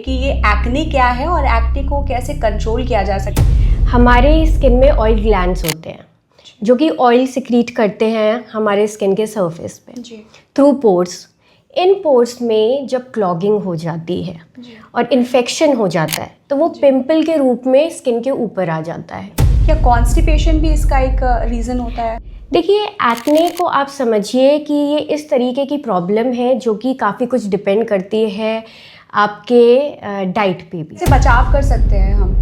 कि ये एक्ने क्या है और एक्ने को कैसे कंट्रोल किया जा सकता है। हमारे स्किन में ऑयल ग्लैंड्स होते हैं जो कि ऑयल सिक्रीट करते हैं हमारे स्किन के सरफेस पे थ्रू पोर्स। इन पोर्स में जब क्लॉगिंग हो जाती है और इन्फेक्शन हो जाता है तो वो पिंपल के रूप में स्किन के ऊपर आ जाता है। क्या कॉन्स्टिपेशन भी इसका एक रीज़न होता है? देखिए, एक्ने को आप समझिए कि ये इस तरीके की प्रॉब्लम है जो कि काफ़ी कुछ डिपेंड करती है आपके डाइट पे भी। इससे बचाव कर सकते हैं हम?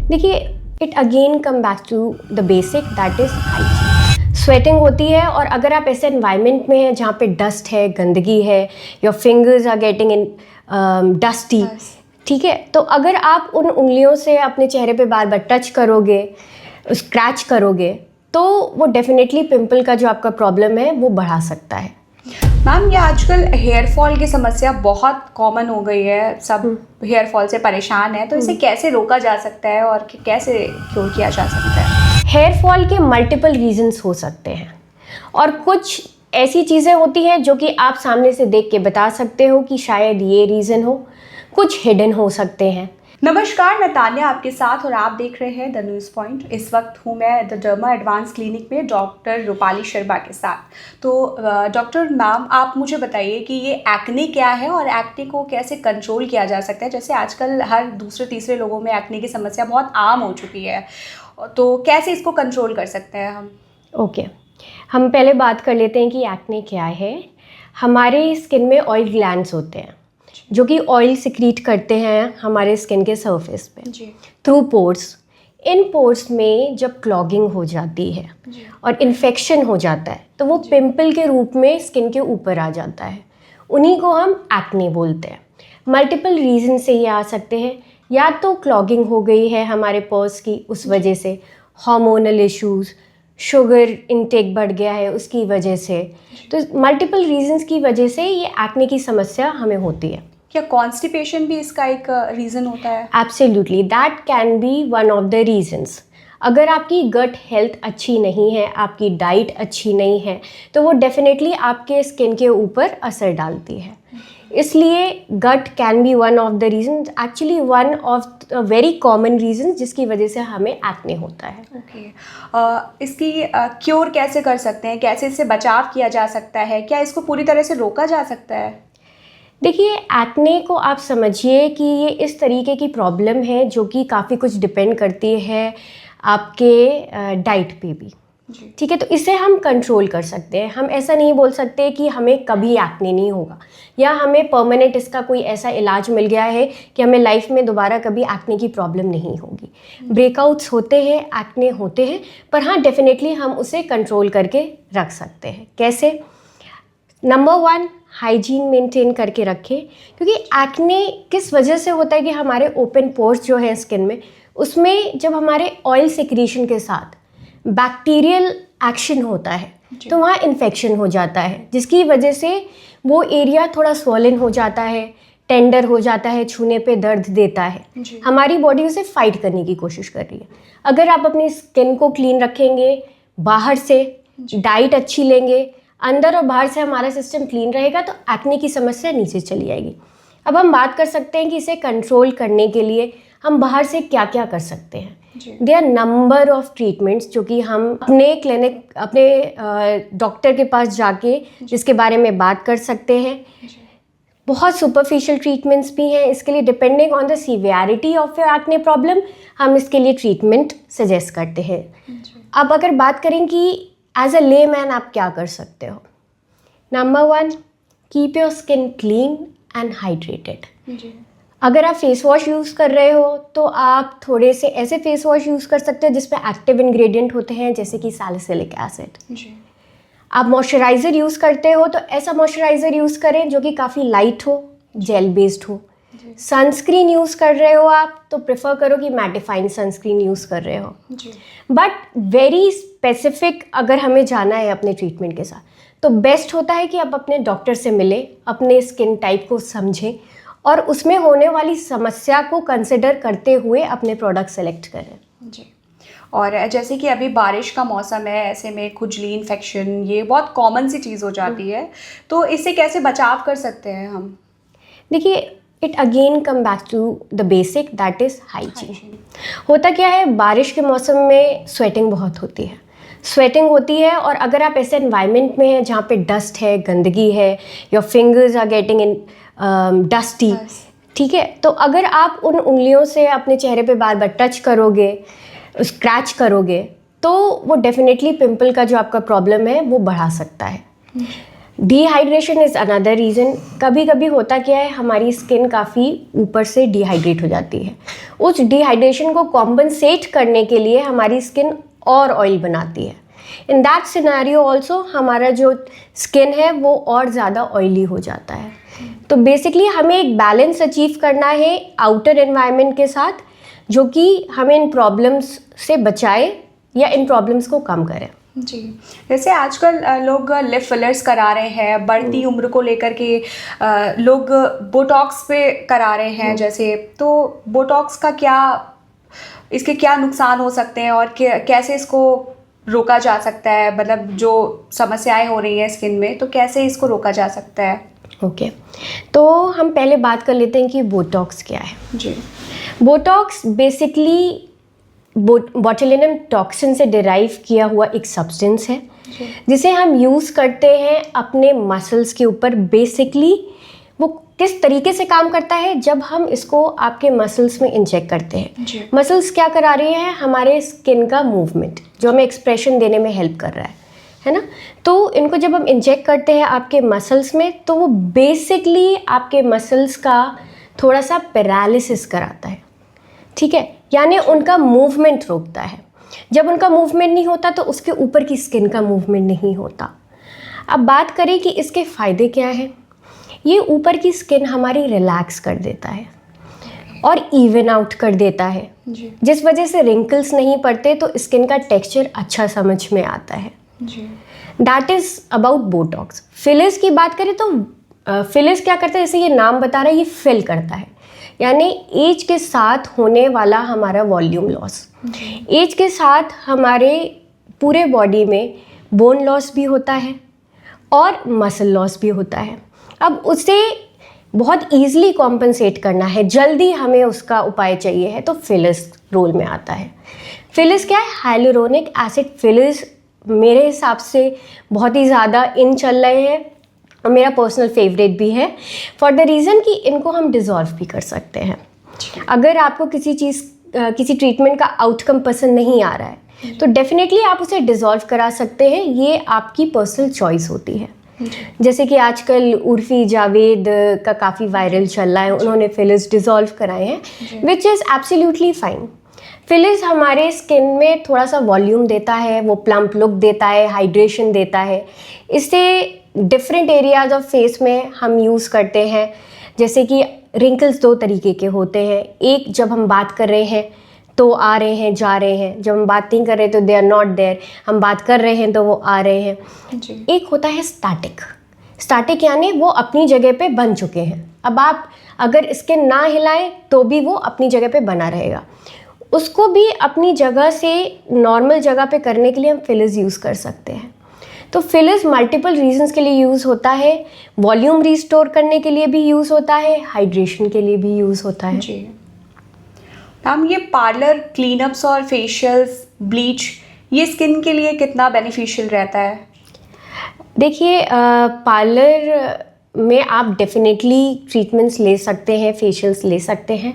देखिए, it again come back to the basic, that is hygiene. Sweating होती है और अगर आप ऐसे एनवायरनमेंट में हैं जहाँ पे डस्ट है, गंदगी है, your fingers are getting in dusty, ठीक है, तो अगर आप उन उंगलियों से अपने चेहरे पे बार बार टच करोगे, स्क्रैच करोगे, तो वो डेफिनेटली पिंपल का जो आपका प्रॉब्लम है वो बढ़ा सकता है। मैम, ये आजकल हेयर फॉल की समस्या बहुत कॉमन हो गई है, सब हेयर फॉल से परेशान है, तो इसे कैसे रोका जा सकता है और कैसे क्योर किया जा सकता है? हेयर फॉल के मल्टीपल रीजंस हो सकते हैं और कुछ ऐसी चीज़ें होती हैं जो कि आप सामने से देख के बता सकते हो कि शायद ये रीज़न हो, कुछ हिडन हो सकते हैं। नमस्कार, मैं तान्या आपके साथ और आप देख रहे हैं द न्यूज़ पॉइंट। इस वक्त हूँ मैं द डर्मा एडवांस क्लिनिक में डॉक्टर रूपाली शर्मा के साथ। तो डॉक्टर मैम, आप मुझे बताइए कि ये एक्ने क्या है और एक्ने को कैसे कंट्रोल किया जा सकता है। जैसे आजकल हर दूसरे तीसरे लोगों में एक्ने की समस्या बहुत आम हो चुकी है, तो कैसे इसको कंट्रोल कर सकते हैं हम? ओके, हम पहले बात कर लेते हैं कि एक्ने क्या है। हमारे स्किन में ऑयल ग्लैंड्स होते हैं जो कि ऑयल सिक्रीट करते हैं हमारे स्किन के सरफेस पे थ्रू पोर्स। इन पोर्स में जब क्लॉगिंग हो जाती है और इन्फेक्शन हो जाता है तो वो पिंपल के रूप में स्किन के ऊपर आ जाता है। उन्हीं को हम एक्ने बोलते हैं। मल्टीपल रीज़न से ये आ सकते हैं, या तो क्लॉगिंग हो गई है हमारे पोर्स की, उस वजह से हार्मोनल इश्यूज़, शुगर इनटेक बढ़ गया है उसकी वजह से, तो मल्टीपल रीजंस की वजह से ये एक्ने की समस्या हमें होती है। क्या कॉन्स्टिपेशन भी इसका एक रीज़न होता है? Absolutely, that can be one of the reasons. अगर आपकी गट हेल्थ अच्छी नहीं है, आपकी डाइट अच्छी नहीं है, तो वो डेफिनेटली आपके स्किन के ऊपर असर डालती है। इसलिए gut can be one of the reason, actually one of very common reason जिसकी वजह से हमें एक्ने होता है। ओके, इसकी क्योर कैसे कर सकते हैं? कैसे इससे बचाव किया जा सकता है? क्या इसको पूरी तरह से रोका जा सकता है? देखिए, एक्ने को आप समझिए कि ये इस तरीके की प्रॉब्लम है जो कि काफ़ी कुछ डिपेंड करती है आपके डाइट पे भी, ठीक है, तो इसे हम कंट्रोल कर सकते हैं। हम ऐसा नहीं बोल सकते कि हमें कभी एक्ने नहीं होगा या हमें परमानेंट इसका कोई ऐसा इलाज मिल गया है कि हमें लाइफ में दोबारा कभी एक्ने की प्रॉब्लम नहीं होगी। ब्रेकआउट्स होते हैं, एक्ने होते हैं, पर हाँ, डेफिनेटली हम उसे कंट्रोल करके रख सकते हैं। कैसे? नंबर 1, हाइजीन मेंटेन करके रखें, क्योंकि एक्ने किस वजह से होता है कि हमारे ओपन पोर्स जो हैं स्किन में, उसमें जब हमारे ऑयल सिक्रीशन के साथ बैक्टीरियल एक्शन होता है तो वहाँ इन्फेक्शन हो जाता है, जिसकी वजह से वो एरिया थोड़ा स्वॉलन हो जाता है, टेंडर हो जाता है, छूने पे दर्द देता है। हमारी बॉडी उसे फाइट करने की कोशिश कर रही है। अगर आप अपनी स्किन को क्लीन रखेंगे, बाहर से डाइट अच्छी लेंगे, अंदर और बाहर से हमारा सिस्टम क्लीन रहेगा, तो एक्ने की समस्या नीचे चली आएगी। अब हम बात कर सकते हैं कि इसे कंट्रोल करने के लिए हम बाहर से क्या क्या कर सकते हैं। There are number of treatments जो कि हम अपने क्लिनिक, अपने डॉक्टर के पास जाके जिसके बारे में बात कर सकते हैं। बहुत सुपरफिशियल ट्रीटमेंट्स भी हैं इसके लिए, depending on the severity of your acne problem हम इसके लिए ट्रीटमेंट सजेस्ट करते हैं। अब अगर बात करें कि एज अ लेमैन आप क्या कर सकते हो, number 1, keep your skin clean and hydrated. अगर आप फेस वॉश यूज़ कर रहे हो तो आप थोड़े से ऐसे फेस वॉश यूज़ कर सकते हो जिसमें एक्टिव इंग्रेडिएंट होते हैं, जैसे कि सैलिसिलिक एसिड। आप मॉइस्चराइज़र यूज़ करते हो तो ऐसा मॉइस्चराइज़र यूज़ करें जो कि काफ़ी लाइट हो, जेल बेस्ड हो। सनस्क्रीन यूज़ कर रहे हो आप तो प्रेफर करो कि मैटिफाइंग सनस्क्रीन यूज़ कर रहे हो। बट वेरी स्पेसिफिक अगर हमें जाना है अपने ट्रीटमेंट के साथ, तो बेस्ट होता है कि आप अपने डॉक्टर से मिले, अपने स्किन टाइप को समझें और उसमें होने वाली समस्या को कंसिडर करते हुए अपने प्रोडक्ट सेलेक्ट करें। जी, और जैसे कि अभी बारिश का मौसम है, ऐसे में खुजली, इन्फेक्शन, ये बहुत कॉमन सी चीज़ हो जाती है, तो इससे कैसे बचाव कर सकते हैं हम? देखिए, it again come back to the basic, that is hygiene. होता क्या है, बारिश के मौसम में स्वेटिंग बहुत होती है, स्वेटिंग होती है, और अगर आप ऐसे एनवायरनमेंट में हैं जहाँ पे डस्ट है, गंदगी है, your fingers are getting in dusty, ठीक है, तो अगर आप उन उंगलियों से अपने चेहरे पे बार बार टच करोगे, स्क्रैच करोगे, तो वो डेफिनेटली पिंपल का जो आपका प्रॉब्लम है वो बढ़ा सकता है। Dehydration is another reason. कभी कभी होता क्या है, हमारी स्किन काफ़ी ऊपर से डिहाइड्रेट हो जाती है, उस डिहाइड्रेशन को कॉम्पनसेट करने के लिए हमारी स्किन और ऑयल बनाती है। इन दैट सिनेरियो ऑल्सो हमारा जो स्किन है वो और ज़्यादा ऑयली हो जाता है। तो बेसिकली हमें एक बैलेंस अचीव करना है आउटर एनवायरनमेंट के साथ, जो कि हमें इन प्रॉब्लम्स से बचाए या इन प्रॉब्लम्स को कम करे। जी, जैसे आजकल लोग लिप फिलर्स करा रहे हैं, बढ़ती उम्र को लेकर के लोग बोटॉक्स पे करा रहे हैं जैसे, तो बोटॉक्स का क्या, इसके क्या नुकसान हो सकते हैं और कैसे इसको रोका जा सकता है, मतलब जो समस्याएं हो रही हैं स्किन में, तो कैसे इसको रोका जा सकता है? ओके, तो हम पहले बात कर लेते हैं कि बोटॉक्स क्या है। जी, बोटॉक्स बेसिकली बोtulinum टॉक्सिन से डिराइव किया हुआ एक सब्सटेंस है जिसे हम यूज़ करते हैं अपने मसल्स के ऊपर। बेसिकली वो किस तरीके से काम करता है, जब हम इसको आपके मसल्स में इंजेक्ट करते हैं, मसल्स क्या करा रही हैं, हमारे स्किन का मूवमेंट जो हमें एक्सप्रेशन देने में हेल्प कर रहा है ना। तो इनको जब हम इंजेक्ट करते हैं आपके मसल्स में, तो वो बेसिकली आपके मसल्स का थोड़ा सा पैरालिसिस कराता है, ठीक है, यानी उनका मूवमेंट रोकता है। जब उनका मूवमेंट नहीं होता तो उसके ऊपर की स्किन का मूवमेंट नहीं होता। अब बात करें कि इसके फ़ायदे क्या हैं। ये ऊपर की स्किन हमारी रिलैक्स कर देता है और इवन आउट कर देता है, जिस वजह से रिंकल्स नहीं पड़ते, तो स्किन का टेक्सचर अच्छा समझ में आता है। That is about Botox. Fillers की बात करें तो फिलर्स क्या करता है, जैसे ये नाम बता रहा है, ये फिल करता है, यानी एज के साथ होने वाला हमारा वॉल्यूम लॉस। एज के साथ हमारे पूरे बॉडी में बोन लॉस भी होता है और मसल लॉस भी होता है। अब उसे बहुत ईजिली कॉम्पनसेट करना है, जल्दी हमें उसका उपाय चाहिए है, तो फिलर्स रोल में आता है। फिलर्स क्या है, हाइलुरोनिक एसिड फिलर्स मेरे हिसाब से बहुत ही ज़्यादा इन चल रहे हैं और मेरा पर्सनल फेवरेट भी है, फॉर द रीज़न कि इनको हम डिज़ोल्व भी कर सकते हैं। अगर आपको किसी ट्रीटमेंट का आउटकम पसंद नहीं आ रहा है तो डेफिनेटली आप उसे डिज़ोल्व करा सकते हैं, ये आपकी पर्सनल चॉइस होती है। जैसे कि आजकल उर्फी जावेद का काफ़ी वायरल चल रहा है, उन्होंने फिलर्स डिज़ोल्व कराए हैं, which is absolutely fine. Fillers हमारे स्किन में थोड़ा सा वॉल्यूम देता है, वो प्लम्प लुक देता है, हाइड्रेशन देता है। इससे डिफरेंट एरियाज ऑफ फेस में हम यूज़ करते हैं। जैसे कि रिंकल्स दो तरीके के होते हैं, एक जब हम बात कर रहे हैं तो आ रहे हैं जा रहे हैं, जब हम बात नहीं कर रहे तो दे आर नॉट देयर, हम बात कर रहे हैं तो वो आ रहे हैं। एक होता है स्टैटिक यानी वो अपनी जगह पे बन चुके हैं। अब आप अगर स्किन ना हिलाएं तो भी वो अपनी जगह पे बना रहेगा। उसको भी अपनी जगह से नॉर्मल जगह पे करने के लिए हम फिलर्स यूज़ कर सकते हैं। तो फिलर्स मल्टीपल रीजंस के लिए यूज़ होता है, वॉल्यूम रिस्टोर करने के लिए भी यूज़ होता है, हाइड्रेशन के लिए भी यूज़ होता है। जी मैम, ये पार्लर क्लीनअप्स और फेशियल्स, ब्लीच, ये स्किन के लिए कितना बेनिफिशियल रहता है? देखिए, पार्लर में आप डेफिनेटली ट्रीटमेंट्स ले सकते हैं, फेशियल्स ले सकते हैं,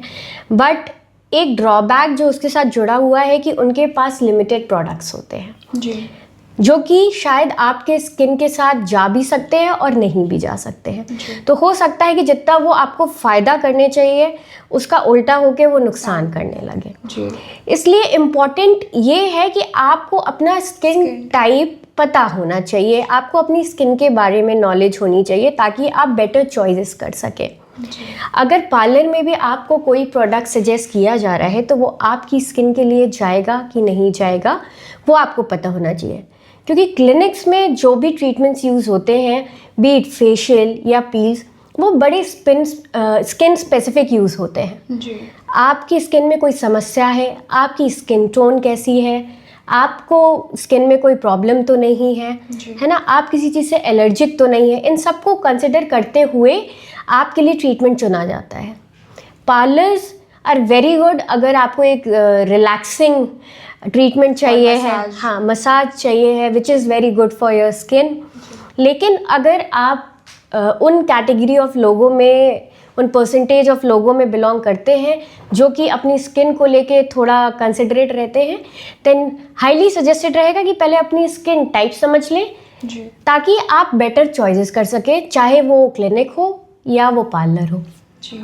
बट एक ड्रॉबैक जो उसके साथ जुड़ा हुआ है कि उनके पास लिमिटेड प्रोडक्ट्स होते हैं जी, जो कि शायद आपके स्किन के साथ जा भी सकते हैं और नहीं भी जा सकते हैं। तो हो सकता है कि जितना वो आपको फ़ायदा करने चाहिए उसका उल्टा होके वो नुकसान करने लगे जी। इसलिए इम्पॉर्टेंट ये है कि आपको अपना स्किन टाइप पता होना चाहिए, आपको अपनी स्किन के बारे में नॉलेज होनी चाहिए ताकि आप बेटर चॉइसेस कर सकें। अगर पार्लर में भी आपको कोई प्रोडक्ट सजेस्ट किया जा रहा है तो वो आपकी स्किन के लिए जाएगा कि नहीं जाएगा वो आपको पता होना चाहिए, क्योंकि क्लिनिक्स में जो भी ट्रीटमेंट्स यूज़ होते हैं, बी इट फेशियल या पील्स, वो बड़े स्किन स्पेसिफिक यूज़ होते हैं। जी। आपकी स्किन में कोई समस्या है, आपकी स्किन टोन कैसी है, आपको स्किन में कोई प्रॉब्लम तो नहीं है ना, आप किसी चीज़ से एलर्जिक तो नहीं है, इन सबको कंसिडर करते हुए आपके लिए ट्रीटमेंट चुना जाता है। पार्लर्स आर वेरी गुड अगर आपको एक रिलैक्सिंग ट्रीटमेंट चाहिए है, हाँ मसाज चाहिए है, which is very good for your skin. लेकिन अगर आप उन कैटेगरी ऑफ लोगों में, उन परसेंटेज ऑफ लोगों में बिलोंग करते हैं जो कि अपनी स्किन को लेके थोड़ा कंसिडरेट रहते हैं, देन हाईली सजेस्टेड रहेगा कि पहले अपनी स्किन टाइप समझ लें ताकि आप बेटर चॉइसेस कर सके, चाहे वो क्लिनिक हो या वो पार्लर हो। जी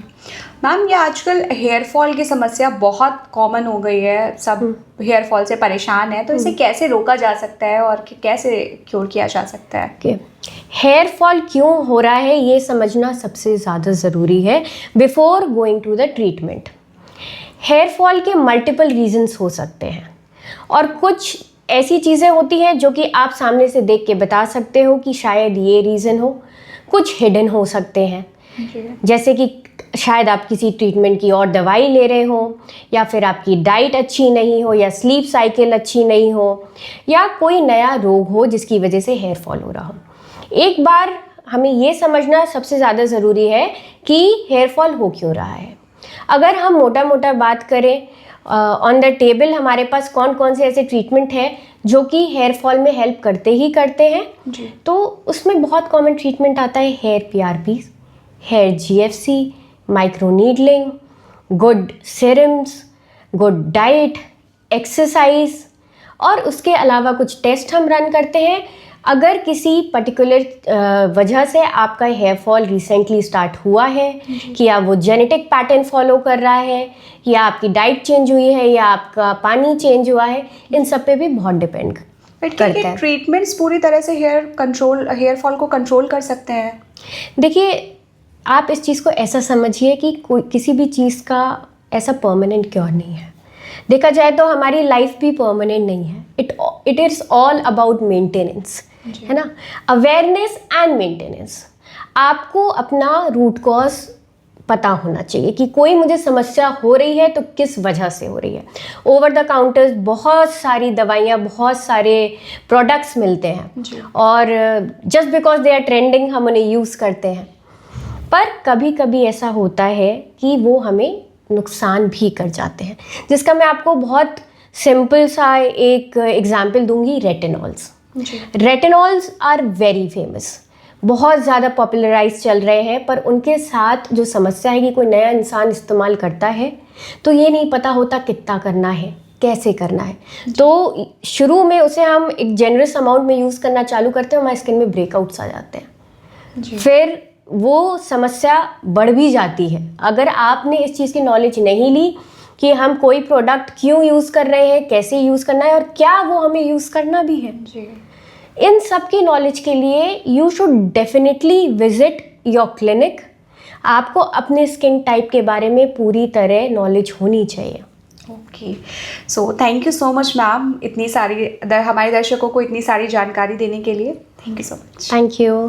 मैम, ये आजकल हेयर फॉल की समस्या बहुत कॉमन हो गई है, सब हेयर फॉल से परेशान है, तो इसे कैसे रोका जा सकता है और कैसे क्योर किया जा सकता है? हेयर फॉल क्यों हो रहा है ये समझना सबसे ज़्यादा ज़रूरी है before going to the treatment. Hair fall के मल्टीपल रीजंस हो सकते हैं और कुछ ऐसी चीज़ें होती हैं जो कि आप सामने से देख के बता सकते हो कि शायद ये रीज़न हो, कुछ हिडन हो सकते हैं जैसे कि शायद आप किसी ट्रीटमेंट की और दवाई ले रहे हो, या फिर आपकी डाइट अच्छी नहीं हो, या स्लीप साइकिल अच्छी नहीं हो, या कोई नया रोग हो जिसकी वजह से हेयर फॉल हो रहा हो। एक बार हमें ये समझना सबसे ज़्यादा ज़रूरी है कि हेयर फॉल हो क्यों रहा है। अगर हम मोटा मोटा बात करें, ऑन द टेबल हमारे पास कौन कौन से ऐसे ट्रीटमेंट हैं जो कि हेयर फॉल में हेल्प करते ही करते हैं, तो उसमें बहुत कॉमन ट्रीटमेंट आता है hair PRP, hair GFC, micro needling, good serums, good diet, exercise, और उसके अलावा कुछ टेस्ट हम रन करते हैं। अगर किसी पर्टिकुलर वजह से आपका हेयर फॉल रिसेंटली स्टार्ट हुआ है, कि या वो जेनेटिक पैटर्न फॉलो कर रहा है, या आपकी डाइट चेंज हुई है, या आपका पानी चेंज हुआ है, इन सब पे भी बहुत डिपेंड करता है। ट्रीटमेंट्स पूरी तरह से हेयर फॉल को कंट्रोल कर सकते हैं? देखिए, आप इस चीज़ को ऐसा समझिए कि कोई किसी भी चीज़ का ऐसा परमानेंट क्योर नहीं है। देखा जाए तो हमारी लाइफ भी परमानेंट नहीं है। It is all about maintenance, है ना, अवेयरनेस एंड मेंटेनेंस। आपको अपना रूट कॉज पता होना चाहिए कि कोई मुझे समस्या हो रही है तो किस वजह से हो रही है। ओवर द काउंटर्स बहुत सारी दवाइयाँ, बहुत सारे प्रोडक्ट्स मिलते हैं और just because they are trending हम उन्हें यूज़ करते हैं, पर कभी कभी ऐसा होता है कि वो हमें नुकसान भी कर जाते हैं, जिसका मैं आपको बहुत सिंपल सा एक एग्जाम्पल दूंगी। रेटिनॉल्स आर वेरी फेमस, बहुत ज़्यादा पॉपुलराइज चल रहे हैं, पर उनके साथ जो समस्या है कि कोई नया इंसान इस्तेमाल करता है तो ये नहीं पता होता कितना करना है, कैसे करना है। तो शुरू में उसे हम एक जेनरस अमाउंट में यूज़ करना चालू करते हैं, हमारी स्किन में ब्रेकआउट्स आ जाते हैं, फिर वो समस्या बढ़ भी जाती है। अगर आपने इस चीज़ की नॉलेज नहीं ली कि हम कोई प्रोडक्ट क्यों यूज़ कर रहे हैं, कैसे यूज़ करना है और क्या वो हमें यूज़ करना भी है, इन सब की नॉलेज के लिए you should definitely visit your clinic. आपको अपने स्किन टाइप के बारे में पूरी तरह नॉलेज होनी चाहिए। Okay, so thank you so much ma'am, इतनी सारी हमारे दर्शकों को इतनी सारी जानकारी देने के लिए। Thank you so much. Thank you.